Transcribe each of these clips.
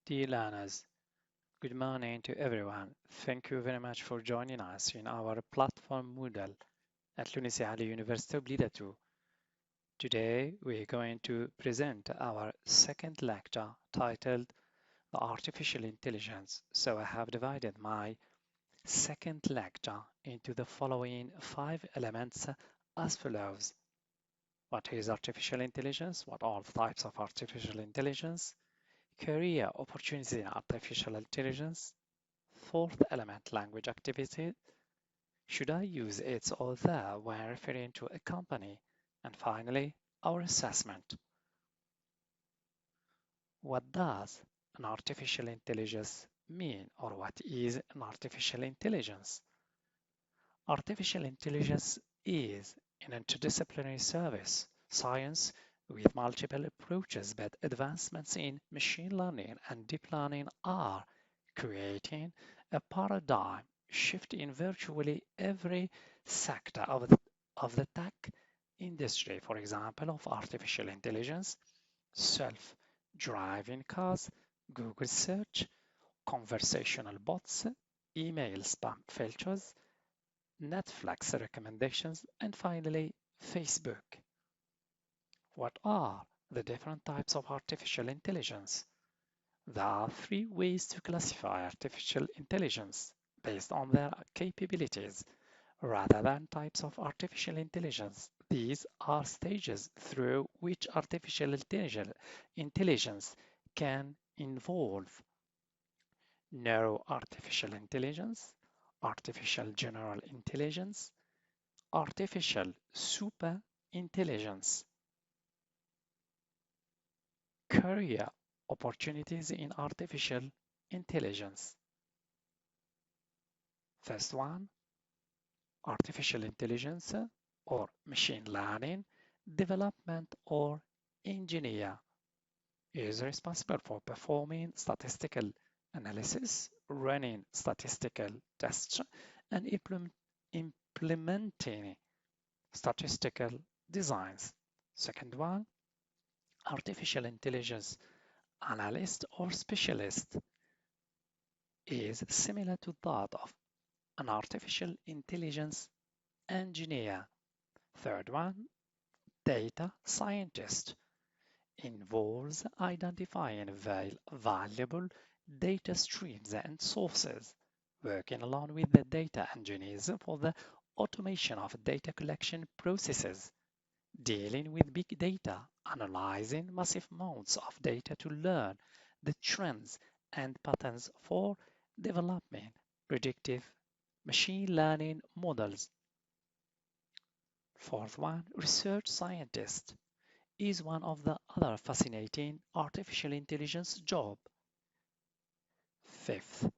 Dear learners, good morning to everyone. Thank you very much for joining us in our platform Moodle at l'Université Ali University of Blida 2. Today, we're going to present our second lecture titled The Artificial Intelligence. So I have divided my second lecture into the following 5 elements as follows. What is artificial intelligence? What are the types of artificial intelligence? Career opportunities in artificial intelligence. Fourth element, language activity. Should I use it or the when referring to a company? And finally, our assessment. What does an artificial intelligence mean, or what is an artificial intelligence? Artificial intelligence is an interdisciplinary service, science with multiple approaches, but advancements in machine learning and deep learning are creating a paradigm shift in virtually every sector of the tech industry. For example, of artificial intelligence, self-driving cars, Google search, conversational bots, email spam filters, Netflix recommendations, and finally, Facebook. What are the different types of artificial intelligence? There are 3 ways to classify artificial intelligence based on their capabilities rather than types of artificial intelligence. These are stages through which artificial intelligence can evolve. Narrow artificial intelligence, artificial general intelligence, artificial super intelligence. Career opportunities in artificial intelligence. First one, artificial intelligence or machine learning development or engineer is responsible for performing statistical analysis, running statistical tests, and implementing statistical designs. Second one, artificial intelligence analyst or specialist is similar to that of an artificial intelligence engineer. Third one, data scientist involves identifying valuable data streams and sources, working along with the data engineers for the automation of data collection processes, dealing with big data, analyzing massive amounts of data to learn the trends and patterns for developing predictive machine learning models. Fourth one, research scientist is one of the other fascinating artificial intelligence job. Fifth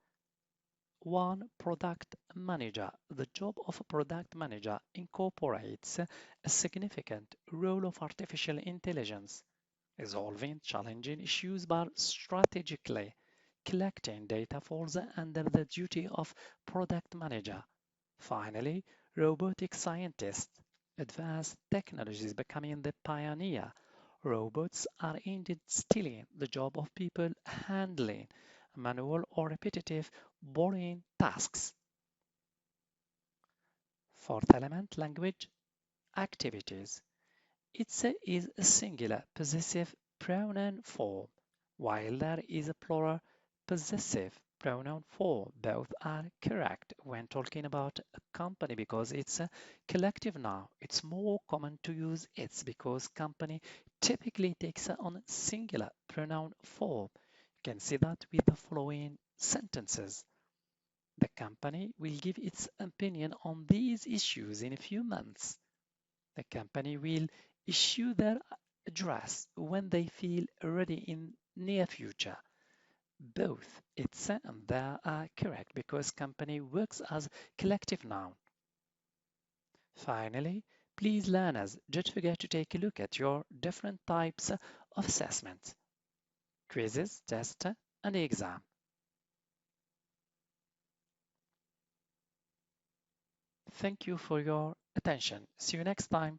one, product manager. The job of a product manager incorporates a significant role of artificial intelligence, resolving challenging issues by strategically collecting data falls under the duty of product manager. Finally, robotic scientist. Advanced technologies becoming the pioneer. Robots are indeed stealing the job of people handling manual or repetitive, boring tasks. Fourth element, language activities. It is a singular possessive pronoun form, while there is a plural possessive pronoun form. Both are correct when talking about a company because it's a collective noun. It's more common to use it's because company typically takes on singular pronoun form. You can see that with the following sentences. The company will give its opinion on these issues in a few months. The company will issue their address when they feel ready in near future. Both it's and they are correct because company works as collective noun. Finally, please learners, don't forget to take a look at your different types of assessments, quizzes, tests, and exam. Thank you for your attention. See you next time.